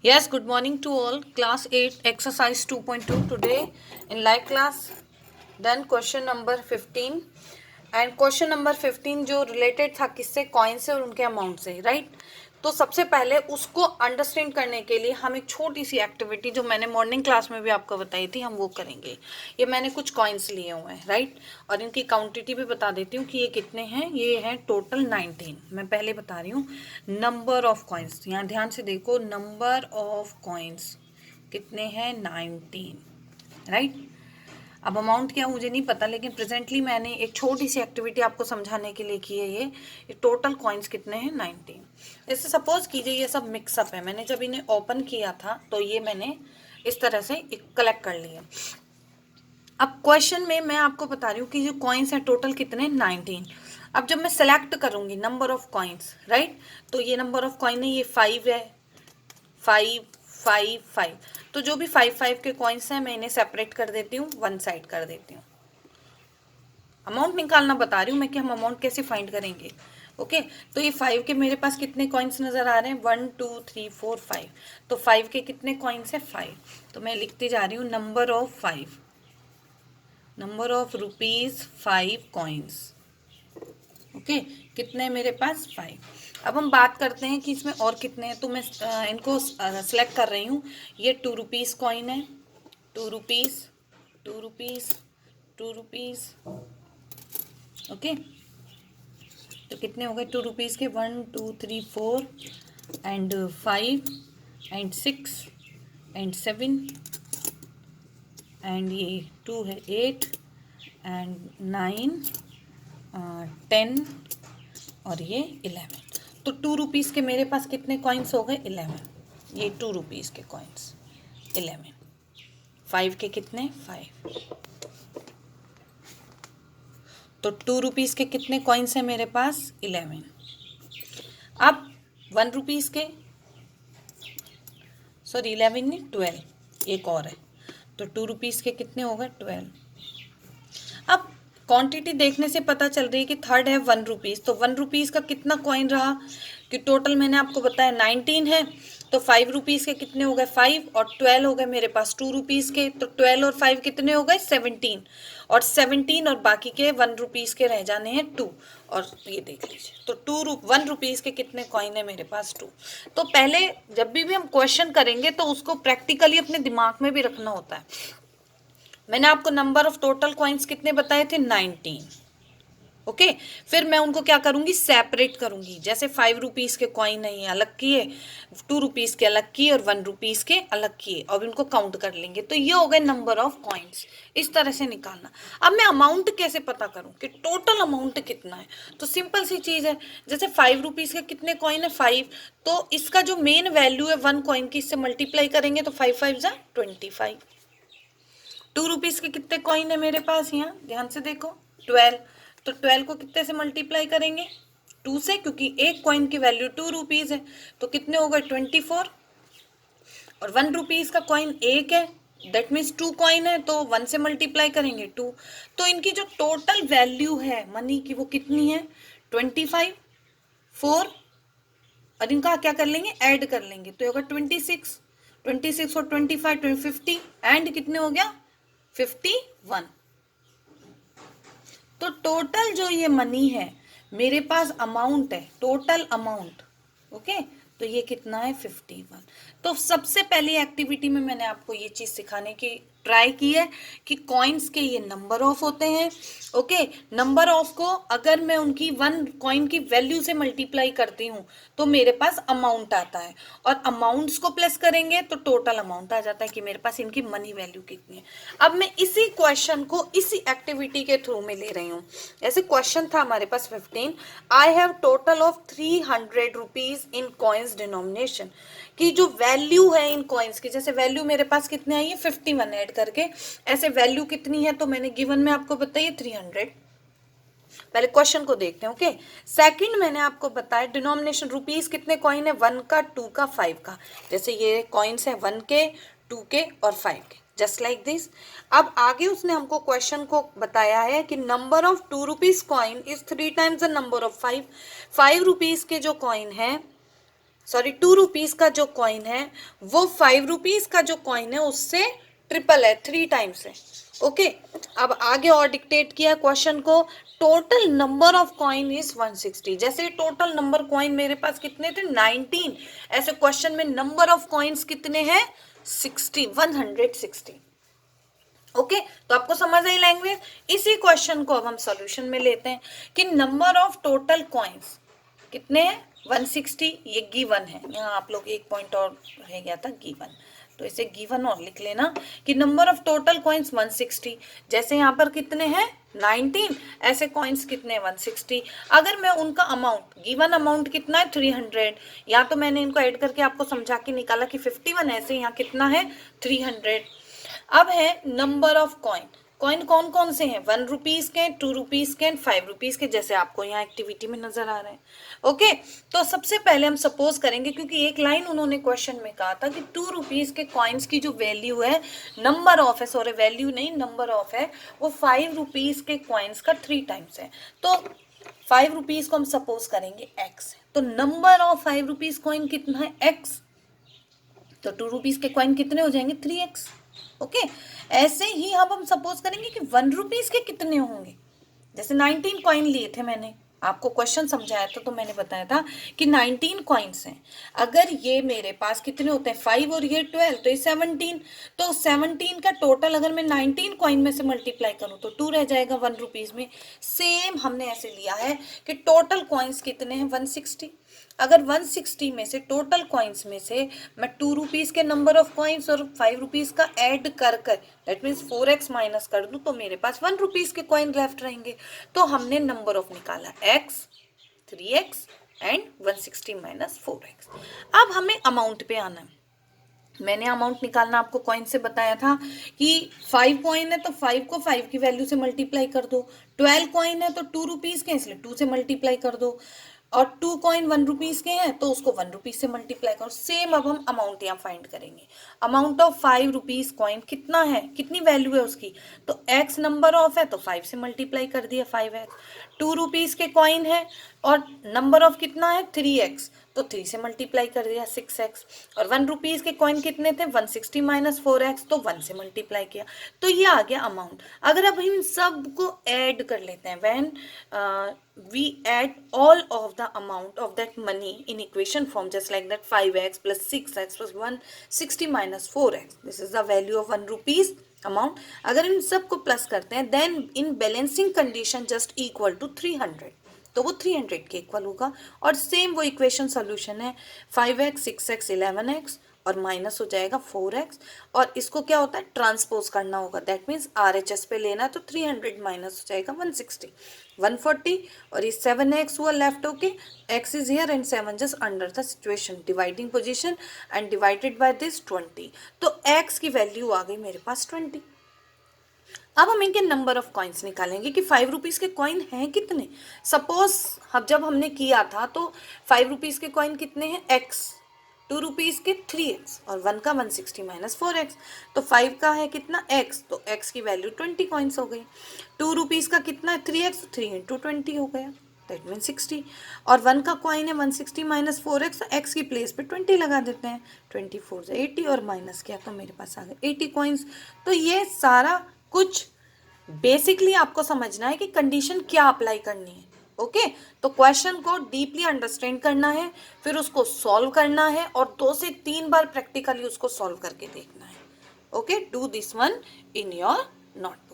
Yes, good morning to all. Class 8, exercise 2.2. Today in live class, done question number 15. And question number 15 जो related था किससे, coin से और उनके amount से, राइट। तो सबसे पहले उसको अंडरस्टैंड करने के लिए हम एक छोटी सी एक्टिविटी जो मैंने मॉर्निंग क्लास में भी आपको बताई थी हम वो करेंगे। ये मैंने कुछ कॉइन्स लिए हुए हैं, राइट, और इनकी क्वांटिटी भी बता देती हूँ कि ये कितने हैं। ये हैं टोटल 19। मैं पहले बता रही हूँ नंबर ऑफ कॉइन्स, यहाँ ध्यान से देखो, नंबर ऑफ कॉइन्स कितने हैं, 19, राइट। अब अमाउंट क्या मुझे नहीं पता, लेकिन प्रेजेंटली मैंने एक छोटी सी एक्टिविटी आपको समझाने के लिए की है। ये टोटल कॉइन्स कितने हैं, 19। जैसे सपोज कीजिए ये सब मिक्सअप है, मैंने जब इन्हें ओपन किया था तो ये मैंने इस तरह से कलेक्ट कर लिए। अब क्वेश्चन में मैं आपको बता रही हूँ कि जो कॉइन्स हैं टोटल कितने, 19। अब जब मैं सेलेक्ट करूंगी नंबर ऑफ कॉइन्स, राइट, तो ये नंबर ऑफ कॉइन है, ये 5 है, 5 5 5। तो जो भी 5 5 के कॉइन्स हैं मैं इन्हें सेपरेट कर देती हूँ, वन साइड कर देती हूँ। अमाउंट निकालना बता रही हूँ मैं कि हम अमाउंट कैसे फाइंड करेंगे। ओके, तो ये 5 के मेरे पास कितने कॉइन्स नजर आ रहे हैं, 1 2 3 4 5। तो 5 के कितने कॉइन्स है, 5। तो मैं लिखती जा रही हूँ number of 5, number of rupees 5 coins. Okay, कितने मेरे पास, 5। अब हम बात करते हैं कि इसमें और कितने हैं, तो मैं इनको सेलेक्ट कर रही हूँ। ये 2 रुपीज़ कॉइन है, 2 रुपीज़, 2 रुपीज़, 2 रुपीज़। ओके, तो कितने हो गए 2 रुपीज़ के, 1 2 3 4 एंड 5 एंड 6 एंड 7 एंड ये 2 है, 8 एंड 9 10 और ये 11। तो 2 रुपीज़ के मेरे पास कितने कॉइन्स हो गए, 11। ये 2 रुपीज़ के कॉइन्स 11। 5 के कितने, 5। तो 2 रुपीज़ के कितने कॉइन्स हैं मेरे पास, 11। अब 1 रुपीज़ के, सॉरी 11 नहीं 12, एक और है। तो 2 रुपीज़ के कितने हो गए, 12। अब क्वांटिटी देखने से पता चल रही है कि थर्ड है 1 रुपीज़। तो 1 रुपीज़ का कितना कॉइन रहा, कि टोटल मैंने आपको बताया 19 है। तो 5 रुपीज़ के कितने हो गए, 5, और 12 हो गए मेरे पास 2 रुपीज़ के। तो 12 और 5 कितने हो गए, 17, और 17 और बाकी के 1 रुपीज़ के रह जाने हैं 2। और ये देख लीजिए, तो 1 रुपीज़ के कितने कॉइन है मेरे पास, 2। तो पहले जब भी हम क्वेश्चन करेंगे तो उसको प्रैक्टिकली अपने दिमाग में भी रखना होता है। मैंने आपको नंबर ऑफ टोटल कॉइन्स कितने बताए थे, 19। ओके, फिर मैं उनको क्या करूंगी, सेपरेट करूंगी। जैसे 5 रुपीज़ के कॉइन है ये अलग किए, 2 रुपीज़ के अलग किए और 1 रुपीज़ के अलग किए, अब इनको काउंट कर लेंगे। तो ये हो गए नंबर ऑफ कॉइन्स, इस तरह से निकालना। अब मैं अमाउंट कैसे पता करूं कि टोटल अमाउंट कितना है, तो सिंपल सी चीज़ है। जैसे 5 रुपीज़ के कितने कॉइन है, 5। तो इसका जो मेन वैल्यू है 1 कॉइन की, इससे मल्टीप्लाई करेंगे तो 5 5 जा 25। 2 रुपीज़ के कितने कॉइन है मेरे पास, यहाँ ध्यान से देखो, 12। तो 12 को कितने से मल्टीप्लाई करेंगे, 2 से, क्योंकि एक कॉइन की वैल्यू 2 रुपीज़ है। तो कितने हो गए, 24। और 1 रुपीज़ का कॉइन एक है, दैट मीन्स 2 कॉइन है, तो 1 से मल्टीप्लाई करेंगे 2। तो इनकी जो टोटल वैल्यू है मनी की वो कितनी है, 25, 4, और इनका क्या कर लेंगे, ऐड कर लेंगे, तो होगा 26। 26 और 25 50, एंड कितने हो गया, 51। तो टोटल जो ये मनी है मेरे पास, अमाउंट है, टोटल अमाउंट। ओके, तो ये कितना है, 51। तो सबसे पहली एक्टिविटी में मैंने आपको ये चीज सिखाने की ट्राई की है कि कॉइन्स के ये नंबर ऑफ होते हैं। ओके, नंबर ऑफ को अगर मैं उनकी 1 कॉइन की वैल्यू से मल्टीप्लाई करती हूँ तो मेरे पास अमाउंट आता है, और अमाउंट्स को प्लस करेंगे तो टोटल अमाउंट आ जाता है कि मेरे पास इनकी मनी वैल्यू कितनी है। अब मैं इसी क्वेश्चन को इसी एक्टिविटी के थ्रू में ले रही हूँ। ऐसे क्वेश्चन था हमारे पास 15, I have total of 300 rupees in coins denomination, की जो वैल्यू है इन कॉइन्स की, जैसे वैल्यू मेरे पास कितने आई है, 51 ऐड करके, ऐसे वैल्यू कितनी है, तो मैंने गिवन में आपको बताइए 300। पहले क्वेश्चन को देखते हैं। ओके, सेकंड मैंने आपको बताया डिनोमिनेशन, रुपीज कितने कॉइन है, 1 का, 2 का, 5 का। जैसे ये कॉइन्स है 1 के, 2 के और 5 के, जस्ट लाइक दिस। अब आगे उसने हमको क्वेश्चन को बताया है कि number of 2 rupees coin is 3 times the number of 5। 5 rupees के जो कॉइन है सॉरी 2 रुपीज का जो कॉइन है वो 5 रुपीज का जो कॉइन है उससे ट्रिपल है, 3 टाइम्स है। ओके, अब आगे और डिक्टेट किया क्वेश्चन को, total number of coin is 160। जैसे टोटल नंबर कॉइन मेरे पास कितने थे 19, ऐसे क्वेश्चन में नंबर ऑफ कॉइन्स कितने हैं 160। ओके, तो आपको समझ आई लैंग्वेज। इसी क्वेश्चन को अब हम सॉल्यूशन में लेते हैं कि नंबर ऑफ टोटल कॉइन्स कितने हैं 160, ये गिवन है। यहाँ आप लोग एक पॉइंट और रह गया था गिवन, तो इसे गिवन और लिख लेना कि नंबर ऑफ टोटल कॉइन्स 160। जैसे यहाँ पर कितने हैं 19, ऐसे कॉइन्स कितने हैं 160। अगर मैं उनका अमाउंट, गिवन अमाउंट कितना है 300, या तो मैंने इनको ऐड करके आपको समझा के निकाला कि 51, ऐसे यहाँ कितना है 300। अब है नंबर ऑफ कॉइन, कॉइन कौन कौन से हैं 1 रुपीज के, 2 रुपीज के एंड 5 रुपीज के, जैसे आपको यहाँ एक्टिविटी में नजर आ रहे हैं। ओके, तो सबसे पहले हम सपोज करेंगे, क्योंकि एक लाइन उन्होंने क्वेश्चन में कहा था कि 2 रुपीज के कॉइन्स की जो वैल्यू है, नंबर ऑफ है, सॉरी वैल्यू नहीं नंबर ऑफ है, वो 5 रुपीज के कॉइन्स का 3 टाइम्स है। तो 5 रुपीज को हम सपोज करेंगे x, तो नंबर ऑफ 5 रुपीज कॉइन कितना है x, तो 2 रुपीज के कॉइन कितने हो जाएंगे 3x। ओके, ऐसे ही अब हम सपोज करेंगे कि 1 रुपीज के कितने होंगे। जैसे 19 कॉइन लिए थे, मैंने आपको क्वेश्चन समझाया था, तो मैंने बताया था कि 19 कॉइन्स हैं। अगर ये मेरे पास कितने होते हैं 5 और ये 12, तो ये 17, तो 17 का टोटल अगर मैं 19 कॉइन में से मल्टीप्लाई करूं तो 2 रह जाएगा 1 रुपीज में। सेम हमने ऐसे लिया है कि टोटल कॉइन्स कितने हैं 160। अगर 160 में से टोटल कॉइन्स में से मैं 2 रुपीज के नंबर ऑफ कॉइन्स और 5 रुपीज का ऐड कर दैट मीन्स 4x माइनस कर दूं तो मेरे पास 1 रुपीज के कॉइन लेफ्ट रहेंगे। तो हमने नंबर ऑफ निकाला x, 3x and 160 minus 4x। अब हमें अमाउंट पे आना है। मैंने अमाउंट निकालना आपको कॉइन से बताया था कि 5 कॉइन है तो 5 को 5 की वैल्यू से मल्टीप्लाई कर दो, 12 कॉइन है तो 2 रुपीज के, इसलिए 2 से मल्टीप्लाई कर दो, और 2 कॉइन 1 रुपीज के हैं तो उसको 1 रुपीज से मल्टीप्लाई करो। सेम अब हम अमाउंट यहाँ फाइंड करेंगे। अमाउंट ऑफ 5 रुपीज कॉइन कितना है, कितनी वैल्यू है उसकी, तो x नंबर ऑफ है तो 5 से मल्टीप्लाई कर दिया 5x। 2 रुपीज के कॉइन है और नंबर ऑफ कितना है 3x, तो 3 से मल्टीप्लाई कर दिया 6x। और 1 रुपीज के कॉइन कितने थे 160 माइनस 4x, तो 1 से मल्टीप्लाई किया, तो ये आ गया अमाउंट। अगर अब हम सबको ऐड कर लेते हैं, when we add all of the amount of that money in equation form just like that, 5x plus 6x plus 160 minus 4x, this is the value of 1 rupees amount। अगर इन सब को प्लस करते हैं then in balancing condition just equal to 300, तो वो 300 के equal होगा। और सेम वो इक्वेशन सॉल्यूशन है 5x 6x 11x और माइनस हो जाएगा 4x, और इसको क्या होता है ट्रांसपोज करना होगा, दैट मीन्स RHS पे लेना है, तो 300 माइनस हो जाएगा 160 140, और ये 7x हुआ लेफ्ट होके, x is here and 7 just under the situation dividing position and divided by this 20, तो x की वैल्यू आ गई मेरे पास 20। अब हम इनके नंबर ऑफ कॉइन्स निकालेंगे कि 5 रुपीज के कॉइन हैं कितने। सपोज जब हमने किया था तो 5 रुपीज के कॉइन कितने हैं x, 2 रुपीज के 3x और 1 का 160 माइनस 4x, तो 5 का है कितना x, तो x की वैल्यू 20 कॉइन्स हो गई। 2 रुपीज का कितना है 3x, 3 इंटू 20 हो गया, दैट मीन 60। और 1 का कॉइन है 160 माइनस 4x, तो x की प्लेस पे 20 लगा देते हैं, 24 से 80 और माइनस किया तो मेरे पास आ गए 80 कॉइन्स। तो ये सारा कुछ बेसिकली आपको समझना है कि कंडीशन क्या अप्लाई करनी है। ओके, तो क्वेश्चन को डीपली अंडरस्टैंड करना है, फिर उसको सॉल्व करना है और 2 से 3 बार प्रैक्टिकली उसको सॉल्व करके देखना है। Okay, do this one in your note.